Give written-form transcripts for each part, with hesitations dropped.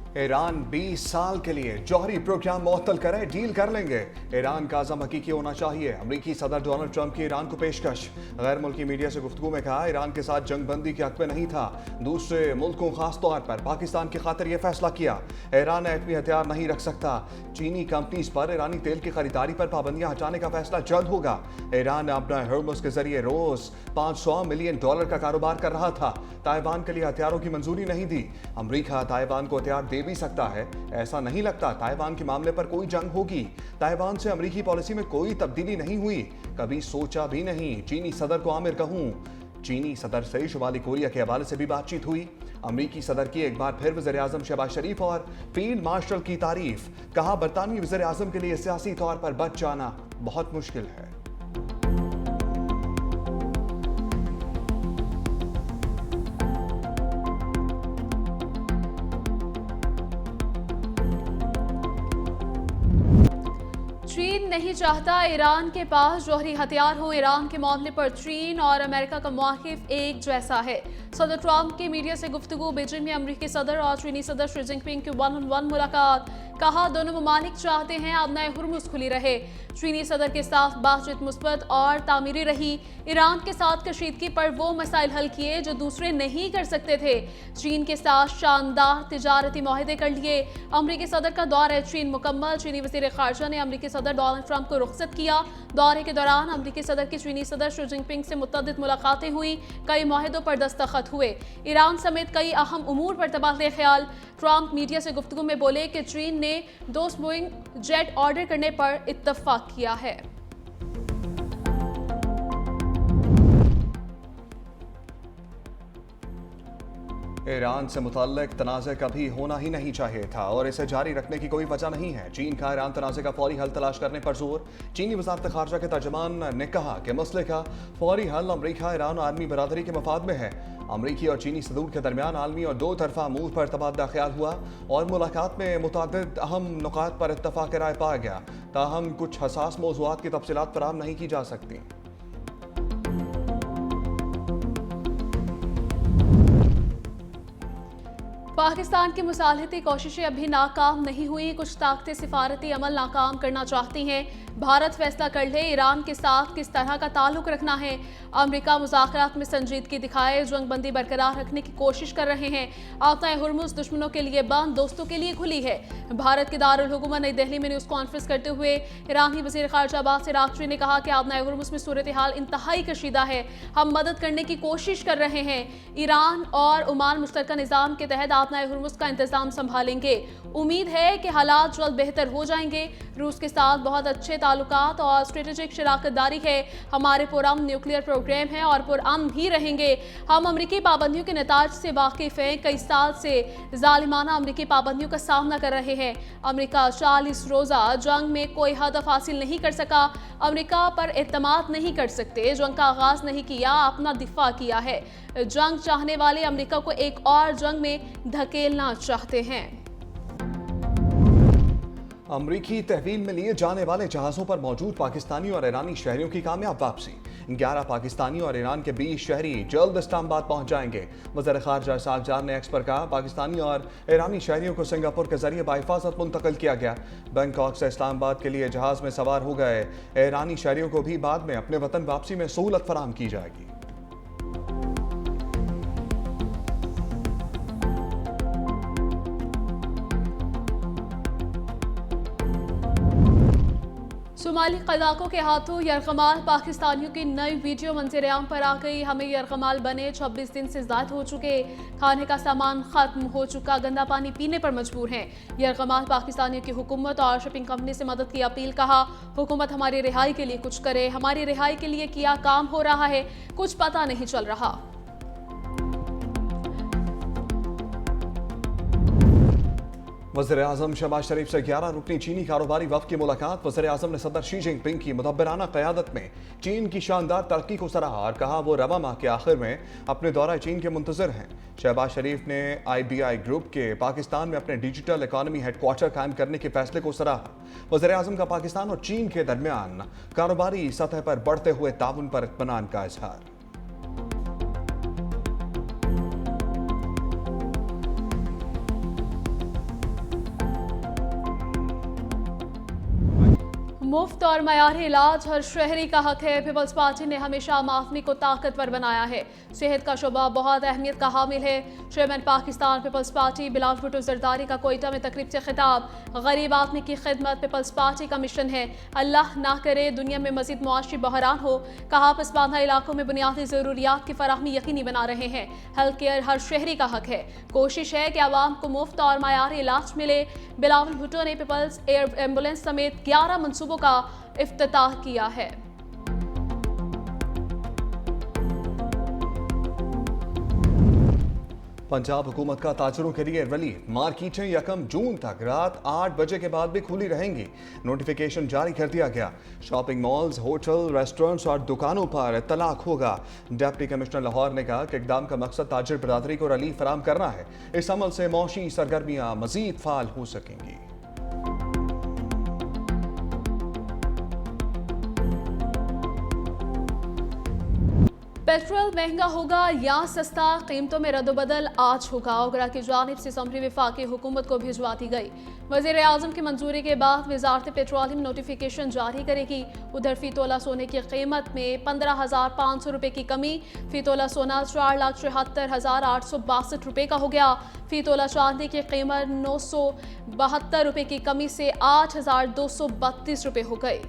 Iran 20 साल के लिए जौहरी प्रोग्राम मुअत्तल करे, डील कर लेंगे। ईरान का अज़म हकीकी होना चाहिए। अमरीकी सदर डोनाल्ड ट्रंप की ईरान को पेशकश। गैर मुल्की मीडिया से गुफ्तगू में कहा, ईरान के साथ जंग बंदी के हक में नहीं था। दूसरे मुल्कों खास तौर पर पाकिस्तान की खातिर यह फैसला किया। ईरान एटमी हथियार नहीं रख सकता। चीनी कंपनीज पर ईरानी तेल की खरीदारी पर पाबंदियां हटाने का फैसला जल्द होगा। ईरान अपना हॉर्मुज़ के जरिए रोज $500 मिलियन का कारोबार कर रहा था। ताइवान के लिए हथियारों की मंजूरी नहीं दी। अमरीका ताइवान को हथियार दे भी सकता है। ऐसा नहीं लगता ताइवान के मामले पर कोई जंग होगी। ताइवान से अमरीकी पॉलिसी में कोई तब्दीली नहीं हुई, कभी सोचा भी नहीं। चीनी सदर को आमिर कहूं। चीनी सदर से शुमाली कोरिया के हवाले से भी बातचीत हुई। अमरीकी सदर की एक बार फिर वज़ीर आज़म शहबाज शरीफ और फील्ड मार्शल की तारीफ। कहा, बरतानवी वज़ीर आज़म के लिए सियासी तौर पर बच जाना बहुत मुश्किल है। चीन नहीं चाहता ईरान के पास जौहरी हथियार हो। ईरान के मामले पर चीन और अमेरिका का मौक़िफ़ एक जैसा है। सदर ट्रंप की मीडिया से गुफ्तगू। बीजिंग में अमरीकी सदर और चीनी सदर शी जिनपिंग की 1-on-1 मुलाकात। कहा, दोनों ममालिक चाहते हैं अब नए हुर्मुज़ खुली रहे। चीनी सदर के साथ बातचीत मुस्बत और तामीरी रही। ईरान के साथ कशीदगी पर वो मसाइल हल किए जो दूसरे नहीं कर सकते थे। चीन के साथ शानदार तिजारती मुआहदे कर लिए। अमरीकी सदर का दौरा चीन मुकम्मल। चीनी वज़ीर ख़ारजा ने अमरीकी सदर डोनाल्ड ट्रंप को रुखसत किया। दौरे के दौरान अमरीकी सदर की चीनी सदर शी जिनपिंग से मुतअद्दिद मुलाकातें हुई। कई मुआहदों पर दस्तखत हुए। ईरान समेत कई अहम उमूर पर तबादले ख्याल। ट्रंप मीडिया से गुफ्तगू में बोले कि चीन ने 2 बोइंग जेट ऑर्डर करने पर इत्तफाक किया है। ईरान से मुताल्लिक तनाज़े कभी होना ही नहीं चाहिए था और इसे जारी रखने की कोई वजह नहीं है। चीन का ईरान तनाज़े का फौरी हल तलाश करने पर जोर। चीनी वज़ारत ख़ारजा के तर्जुमान ने कहा कि मसले का फौरी हल अमरीका ईरान और आलमी बरादरी के मफाद में है। अमरीकी और चीनी सदूर के दरमियान आलमी और 2 तरफ़ा अमूर पर तबादला ख्याल हुआ और मुलाकात में मुतअद्दिद अहम नुकात पर इत्तफ़ाक़ राय पाया गया। ताहम कुछ हसास मौज़ूआत की तफ़सीलात फ़राहम नहीं की जा सकती। पाकिस्तान की मुसालहती कोशिशें अभी नाकाम नहीं हुई। कुछ ताकतें सिफारती अमल नाकाम करना चाहती हैं। भारत फैसला कर ले ईरान के साथ किस तरह का ताल्लुक रखना है। अमरीका मुज़ाकरात में संजीदगी दिखाए जंग बंदी बरकरार रखने की कोशिश कर रहे हैं। आतए हुर्मुज़ दुश्मनों के लिए बंद, दोस्तों के लिए खुली है। भारत के दारुल हुकूमत नई दिल्ली में न्यूज़ कॉन्फ्रेंस करते हुए ईरानी वज़ीर ख़ारजा अब्बास अराग़ची ने कहा कि आतए हुर्मुज़ में सूरत हाल इंतहाई कशीदा है। हम मदद करने की कोशिश कर रहे हैं। ईरान और ओमान मुश्तरका निज़ाम के तहत आतए हुर्मुज़ का इंतज़ाम संभालेंगे। उम्मीद है कि हालात जल्द बेहतर हो जाएंगे। रूस के साथ बहुत अच्छे ताल्लुकात और स्ट्रेटेजिक शराकतदारी है। हमारे पुरअमन न्यूक्लियर प्रोग्राम है और पुरअमन भी रहेंगे। हम अमरीकी पाबंदियों के नताज से वाकिफ़ हैं। कई साल से जालिमाना अमरीकी पाबंदियों का सामना कर रहे हैं। अमरीका 40 रोज़ा जंग में कोई हदफ हासिल नहीं कर सका। अमरीका पर एतमाद नहीं कर सकते। जंग का आगाज नहीं किया, अपना दिफा किया है। जंग चाहने वाले अमरीका को एक और जंग में धकेलना चाहते हैं। अमरीकी तहवील में लिए जाने वाले जहाज़ों पर मौजूद पाकिस्तानी और ईरानी शहरियों की कामयाब वापसी। 11 पाकिस्तानी और ईरान के 20 शहरी जल्द इस्लामाबाद पहुंच जाएंगे। वज़ीर ख़ारजा इसहाक़ डार ने एक्स पर कहा, पाकिस्तानी और ईरानी शहरियों को सिंगापुर के जरिए बाहिफाज़त मुंतकिल किया गया। बैंकॉक से इस्लामाबाद के लिए जहाज़ में सवार हो गए ईरानी शहरियों को भी बाद में अपने वतन वापसी में सहूलत फराहम की जाएगी। सोमाली क़ज़ाक़ों के हाथों यरग़माल पाकिस्तानियों की नई वीडियो मंज़र-ए-आम पर आ गई। हमें यरग़माल बने 26 दिन से ज़्यादा हो चुके। खाने का सामान ख़त्म हो चुका, गंदा पानी पीने पर मजबूर हैं। यरग़माल पाकिस्तानियों की हुकूमत और शिपिंग कंपनी से मदद की अपील। कहा, हुकूमत हमारी रिहाई के लिए कुछ करे। हमारी रिहाई के लिए किया काम हो रहा है, कुछ पता नहीं चल रहा। वज़ीर आज़म शहबाज शरीफ से 11 रुकनी चीनी कारोबारी वफ़द की मुलाकात। वज़ीर आज़म ने सदर शी जिनपिंग की मुदब्बराना क़यादत में चीन की शानदार तरक्की को सराहा और कहा, वो रवा माह के आखिर में अपने दौरा चीन के मुंतज़िर हैं। शहबाज शरीफ ने IBI ग्रुप के पाकिस्तान में अपने डिजिटल इकॉनमी हेडक्वार्टर कायम करने के फैसले को सराहा। वज़ीर आज़म का पाकिस्तान और चीन के दरमियान कारोबारी सतह पर बढ़ते हुए ताउन पर इत्मीनान का इजहार। मुफ्त और मयारी इलाज हर शहरी का हक है। पीपल्स पार्टी ने हमेशा आम आदमी को ताकतवर बनाया है। सेहत का शोबा बहुत अहमियत का हामिल है। चेयरमैन पाकिस्तान पीपल्स पार्टी बिलावल भुट्टो जरदारी का कोयटा में तकरीब से खिताब। गरीब आदमी की खिदमत पीपल्स पार्टी का मिशन है। अल्लाह ना करे दुनिया में मजीद मुआशी बहरान हो। कहा पसमानदा इलाकों में बुनियादी जरूरियात की फराहमी यकीनी बना रहे हैं। हेल्थ केयर हर शहरी का हक है। कोशिश है कि आवाम को मुफ्त और मयारी इलाज मिले। बिलावल भुट्टो ने पीपल्स एयर एम्बुलेंस समेत 11 मंसूबों का इफ्तिताह किया है। पंजाब हुकूमत का ताजरों के लिए रिलीफ। मार्केटें 1 जून तक रात 8 बजे के बाद भी खुली रहेंगी। नोटिफिकेशन जारी कर दिया गया। शॉपिंग मॉल्स, होटल, रेस्टोरेंट्स और दुकानों पर इत्तलाक होगा। डिप्टी कमिश्नर लाहौर ने कहा कि इक़दाम का मकसद ताजिर बरादरी को रिलीफ फराहम करना है। इस अमल से मौशी सरगर्मियां मजीद फाल हो सकेंगी। पेट्रोल महंगा होगा या सस्ता, कीमतों में रद्दबदल आज होगा। ओगरा की जानिब से समरी वफाकी हुकूमत को भिजवा दी गई। वज़ीर आज़म की मंजूरी के बाद वजारत पेट्रोलियम नोटिफिकेशन जारी करेगी। उधर फी तोला सोने की कीमत में 15,500 रुपये की कमी। फी तोला सोना 4,74,862 रुपये का हो गया। फी तोला चांदी की कीमत 972 रुपये की कमी से 8,232 रुपये हो गई।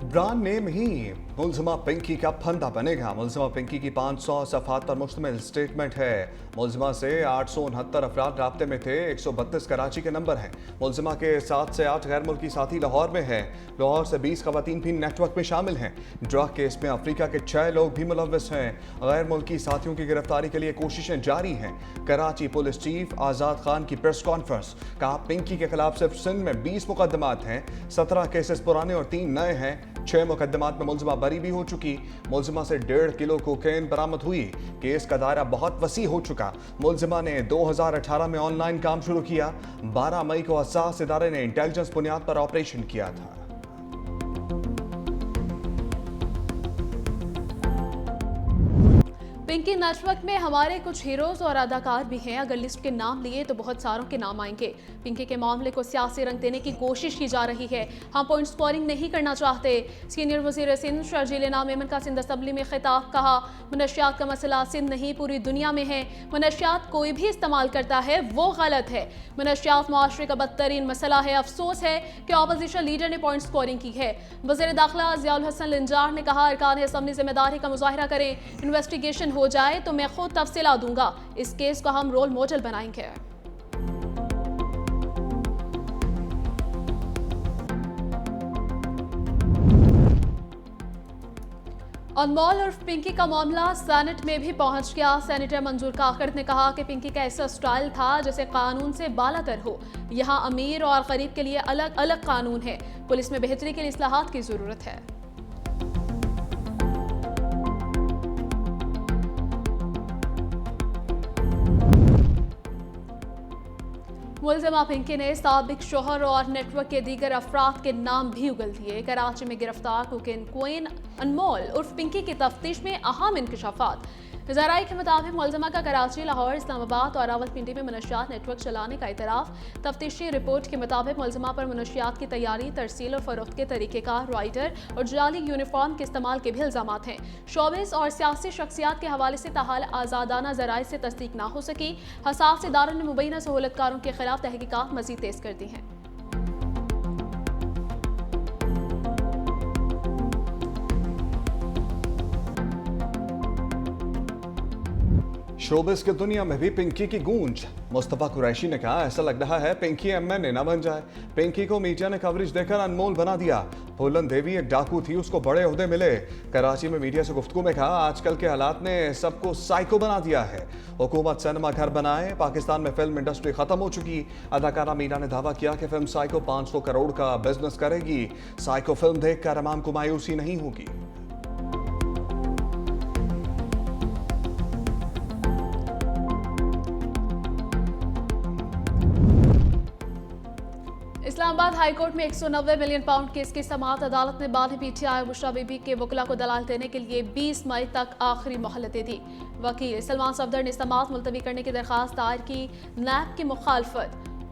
ब्रांड नेम ही मुलजिमा पिंकी का फंदा बनेगा। मुलजिमा पिंकी की 500 सफ़ात पर मुश्तमिल स्टेटमेंट है। मुलजिमा से 869 अफराद राब्ते में थे। 132 कराची के नंबर हैं। मुलजिमा के 7 से 8 गैर मुल्की साथी लाहौर में हैं। लाहौर से 20 खवातीन भी नेटवर्क में शामिल हैं। ड्रग केस में अफ्रीका के 6 लोग भी मुलव्वस हैं। गैर मुल्की साथियों की गिरफ्तारी के लिए कोशिशें जारी हैं। कराची पुलिस चीफ आज़ाद खान की प्रेस कॉन्फ्रेंस। कहा पिंकी के खिलाफ सिर्फ सिंध में 20 मुकदमात हैं। 17 केसेस पुराने और 3 नए हैं। 6 मुकदमात में मुलजिमा बरी भी हो चुकी। मुलजिमा से 1.5 किलो कोकेन बरामद हुई। केस का दायरा बहुत वसी हो चुका। मुलजिमा ने 2018 में ऑनलाइन काम शुरू किया। 12 मई को हसास इदारे ने इंटेलिजेंस बुनियाद पर ऑपरेशन किया था। पिंकी नेटवर्क में हमारे कुछ हीरोज और अदाकार भी हैं। अगर लिस्ट के नाम लिए तो बहुत सारों के नाम आएंगे। पिंकी के मामले को सियासी रंग देने की कोशिश की जा रही है। हम पॉइंट स्कोरिंग नहीं करना चाहते। सीनियर वजीर सिंध शर्जील इनाम मेमन का सिंध असम्बली में खिताब। कहा मनशियात का मसला सिंध नहीं पूरी दुनिया में है। मनशियात कोई भी इस्तेमाल करता है वो गलत है। मनशियात मुआशरे का बदतरीन मसला है। अफसोस है कि अपोजिशन लीडर ने पॉइंट स्कोरिंग की है। वज़ीर दाखिला ज़ियाउल हसन लिंजार ने कहा अरकान असम्बली जिम्मेदारी का मुजाहिरा करें। इन्वेस्टिगेशन हो जाए तो मैं खुद तफसीला दूंगा। इस केस को हम रोल मॉडल बनाएंगे। अनमोल उर्फ पिंकी का मामला सेनेट में भी पहुंच गया। सेनेटर मंजूर काकड़ ने कहा कि पिंकी का ऐसा स्टाइल था जैसे कानून से बालातर हो। यहाँ अमीर और गरीब के लिए अलग अलग कानून है। पुलिस में बेहतरी के लिए इस्लाहात की जरूरत है। मुलजिमा पिंकी ने साबिक शोहर और नेटवर्क के दीगर अफराद के नाम भी उगल दिए। कराची में गिरफ्तार कोकेन क्वीन अनमोल उर्फ पिंकी की तफ्तीश में अहम इंकशाफात। ज़राई के मुताबिक मुलजिमा का कराची, लाहौर, इस्लामाबाद और रावलपिंडी में मनशियात नेटवर्क चलाने का इतराफ़। तफ्तीशी रिपोर्ट के मुताबिक मुलजिमा पर मनशियात की तैयारी, तरसील और फरोख्त के तरीक़ेकार, राइडर और जाली यूनिफॉर्म के इस्तेमाल के भी इल्ज़ामात हैं। शोबिस और सियासी शख्सियात के हवाले से ताहाल आज़ादाना ज़राई से तस्दीक ना हो सकी। हसास इदारों ने मुबैना सहूलतकारों के खिलाफ तहकीकात मज़ीद तेज़ कर दी हैं। शोबिस की दुनिया में भी पिंकी की गूंज। मुस्तफा कुरैशी ने कहा ऐसा लग रहा है पिंकी एमएनए न बन जाए। पिंकी को मीडिया ने कवरेज देकर अनमोल बना दिया। फूलन देवी एक डाकू थी, उसको बड़े ओहदे मिले। कराची में मीडिया से गुफ्तगू में कहा आजकल के हालात ने सबको साइको बना दिया है। हुकूमत सिनेमा घर बनाए। पाकिस्तान में फिल्म इंडस्ट्री खत्म हो चुकी। अदाकारा मीना ने दावा किया कि फिल्म साइको 500 करोड़ का बिजनेस करेगी। साइको फिल्म देखकर अवाम को मायूसी नहीं होगी। इस्लामाबाद हाईकोर्ट में 190 मिलियन पाउंड केस की समाअत। अदालत ने बाद में पीटीआई बुशरा बीबी के वकला को दलाल देने के लिए 20 मई तक आखिरी मोहलत दे दी। वकील सलमान सफदर ने समाअत मुलतवी करने की दरखास्त दायर की। नैब की मुखालफत।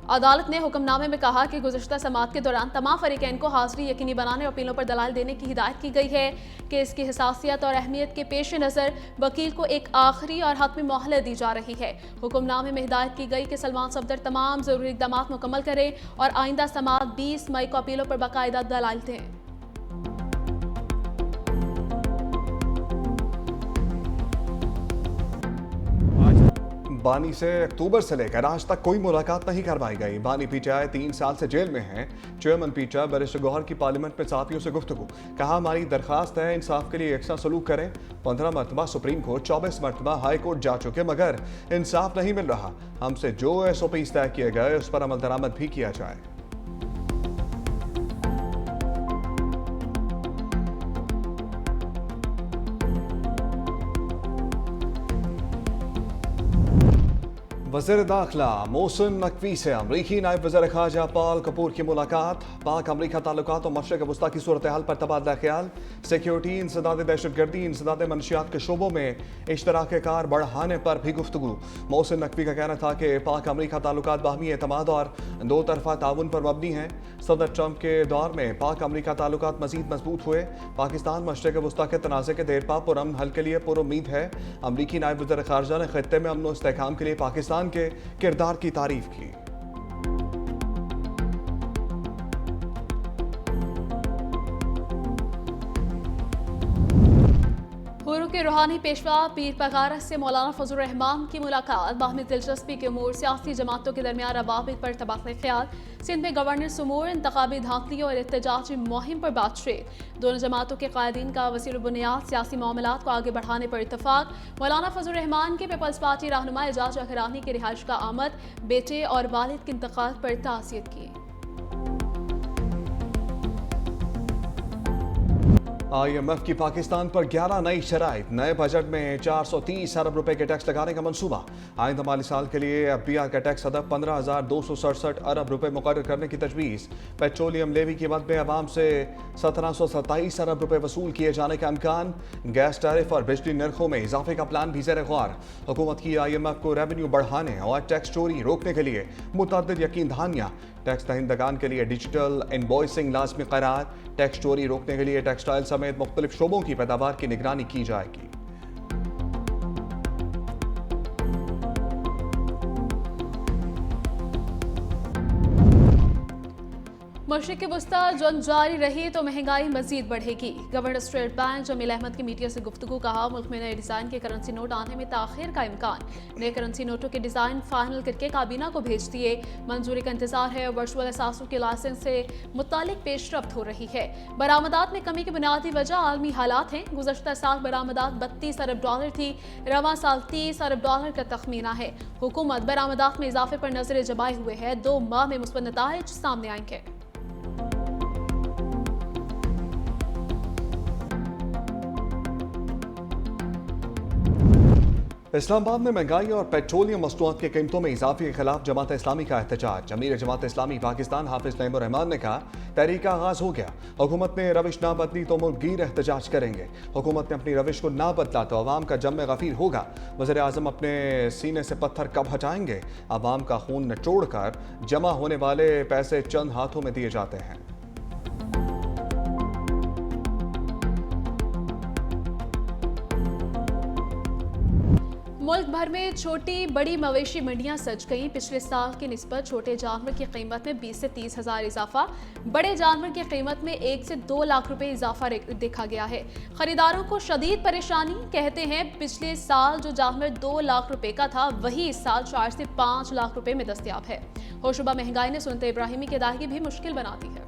अदालत ने हुक्मनामे में कहा कि गुज़श्ता समाअत के दौरान तमाम फरीकैन को हाजिरी यकीनी बनाने और अपीलों पर दलाल देने की हिदायत की गई है। केस की हसासियत और अहमियत के पेश नज़र वकील को एक आखिरी और हतमी मोहलत दी जा रही है। हुक्मनामे में हिदायत की गई कि सलमान सफदर तमाम ज़रूरी इक़दाम मुकम्मल करें और आइंदा समाअत 20 मई को अपीलों पर बाकायदा दलाल दें। बानी से अक्टूबर से लेकर आज तक कोई मुलाकात नहीं करवाई गई। बानी पीटीआई 3 साल से जेल में हैं। चेयरमैन पीटीआई बैरिस्टर गौहर की पार्लियामेंट में साथियों से गुफ्तगू, कहा हमारी दरखास्त है इंसाफ के लिए यकसा सलूक करें। 15 मरतबा सुप्रीम कोर्ट, 24 मरतबा हाई कोर्ट जा चुके मगर इंसाफ नहीं मिल रहा। हमसे जो SOPs तय किए गए उस पर अमल दरामद भी किया जाए। वज़ीर दाखिला मोहसिन नकवी से अमरीकी नायब वज़ीर ख़ारजा पॉल कपूर की मुलाकात। पाक अमरीका ताल्लुकात और मशरक़ वस्ता की सूरत हाल पर तबादला ख्याल। सिक्योरिटी, इंसदाद दहशतगर्दी, इंसदाद मनशियात के शोबों में इश्तराक कार बढ़ाने पर भी गुफ्तगू। मोहसिन नकवी का कहना था कि पाक अमरीका ताल्लुकात बाहमी एतमाद और दो तरफ़ा ताउन पर मबनी हैं। सदर ट्रंप के दौर में पाक अमरीका ताल्लुकात मज़ीद मजबूत हुए। पाकिस्तान मशरक़ वस्ता के तनाज़े के देरपा पुरअमन हल के लिए पुरुम्मीद है। अमरीकी नायब वज़ीर ख़ारजा ने ख़ित्ते में अमन व इस्तेहकाम के लिए पाकिस्तान के किरदार की तारीफ की। हुर्र के रूहानी पेशवा पीर पगारस से मौलाना फजल रहमान की मुलाकात। बाहमी दिलचस्पी के उमूर, सियासी जमातों के दरमियान रवाबित पर तबादला ख्याल। सिंध में गवर्नेंस उमूर, इंतखाबी धांधली और एहतजाजी मुहिम पर बातचीत। दोनों जमातों के कायदीन का वसील बुनियाद सियासी मामलात को आगे बढ़ाने पर इत्तफाक। मौलाना फजल रहमान के पीपल्स पार्टी रहनुमा एजाज अखरानी की रिहाइश का आमद। बेटे और वालिद के इंतकाल पर ताज़ियत की। IMF की पाकिस्तान पर 11 नई शराइत। नए बजट में 430 अरब रुपए के टैक्स लगाने का मंसूबा। आइंदा माली साल के लिए FBR का टैक्स हदफ 15,267 अरब रुपए मुकर्रर करने की तजवीज़। पेट्रोलियम लेवी की मद में अवाम से 1727 अरब रुपए वसूल किए जाने का इम्कान। गैस टैरिफ और बिजली नरखों में इजाफे का प्लान भी ज़ेर गौर। हुकूमत की IMF को रेवेन्यू बढ़ाने और टैक्स चोरी रोकने के लिए मुतअद्दिद यकीन दहानियाँ। टैक्स दहिंदगान के लिए डिजिटल इनवॉइसिंग लाजमी करार। टैक्स चोरी रोकने के लिए टेक्सटाइल समेत मुख्तलिफ शोबों की पैदावार की निगरानी की जाएगी। मशरिक़ वस्ता जंग जारी रही तो महंगाई मजीद बढ़ेगी। गवर्नर स्टेट बैंक जमील अहमद की मीडिया से गुफ्तगू, कहा मुल्क में नए डिज़ाइन के करेंसी नोट आने में ताख़ीर का इम्कान। नए करेंसी नोटों के डिज़ाइन फाइनल करके काबीना को भेज दिए। मंजूरी का इंतजार है। वर्चुअल असासों के लाइसेंस से मुतालिक पेशरफ्त हो रही है। बरामदात में कमी की बुनियादी वजह आलमी हालात हैं। गुज़श्ता साल बरामदात 32 अरब डॉलर थी, रवां साल 30 अरब डॉलर का तखमीना है। हुकूमत बरामदात में इजाफे पर नजरें जमाए हुए है। 2 माह में मुस्बत नताइज सामने आएंगे। इस्लामाबाद में महंगाई और पेट्रोलियम मसनूआत की कीमतों में इजाफे के खिलाफ जमात इस्लामी का एहतजाज। अमीर जमात इस्लामी पाकिस्तान हाफिज नईमुर रहमान ने कहा तहरीक का आगाज हो गया। हुकूमत ने रविश ना बदली तो मुल्कगीर एहतजाज करेंगे। हुकूमत ने अपनी रविश को ना बदला तो अवाम का जम गफीर होगा। वज़ीर आज़म अपने सीने से पत्थर कब हटाएंगे? अवाम का खून निचोड़ कर जमा होने वाले पैसे चंद हाथों में दिए जाते हैं। मुल्क भर में छोटी बड़ी मवेशी मंडियां सज गईं। पिछले साल की निस्बत छोटे जानवर की कीमत में 20 से 30 हज़ार इजाफा। बड़े जानवर की कीमत में 1 से 2 लाख रुपए इजाफा देखा गया है। खरीदारों को शदीद परेशानी। कहते हैं पिछले साल जो जानवर 2 लाख रुपए का था वही इस साल 4 से 5 लाख रुपए में दस्तयाब है। होशुबा महंगाई ने सुन्नत इब्राहिमी की अदायगी भी मुश्किल बना दी है।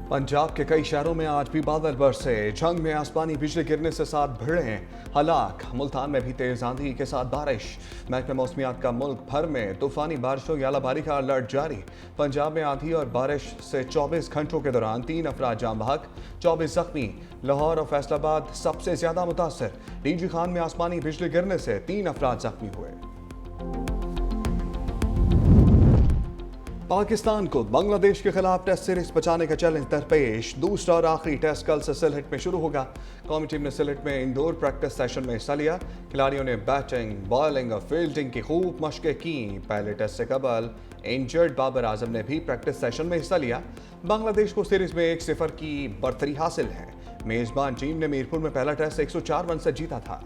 पंजाब के कई शहरों में आज भी बादल बरसे। झंग में आसमानी बिजली गिरने से 7 भिड़ें हलाक। मुल्तान में भी तेज आंधी के साथ बारिश। महकमे मौसमियात का मुल्क भर में तूफानी बारिशों या आलाबारी का अलर्ट जारी। पंजाब में आंधी और बारिश से 24 घंटों के दौरान 3 अफराद जान बहक, 24 जख्मी। लाहौर और फैसलाबाद सबसे ज्यादा मुतासर। डीजी खान में आसमानी बिजली गिरने से 3 अफराद जख्मी हुए। पाकिस्तान को बांग्लादेश के खिलाफ टेस्ट सीरीज बचाने का चैलेंज दरपेश। दूसरा और आखिरी टेस्ट कल से सिलहट में शुरू होगा। कौमी टीम ने सिलहट में इंडोर प्रैक्टिस सेशन में हिस्सा लिया। खिलाड़ियों ने बैटिंग, बॉलिंग और फील्डिंग की खूब मशकें की। पहले टेस्ट से कबल इंजर्ड बाबर आजम ने भी प्रैक्टिस सेशन में हिस्सा लिया। बांग्लादेश को सीरीज में 1-0 की बढ़तरी हासिल है। मेजबान टीम ने मीरपुर में पहला टेस्ट 104 रन से जीता था।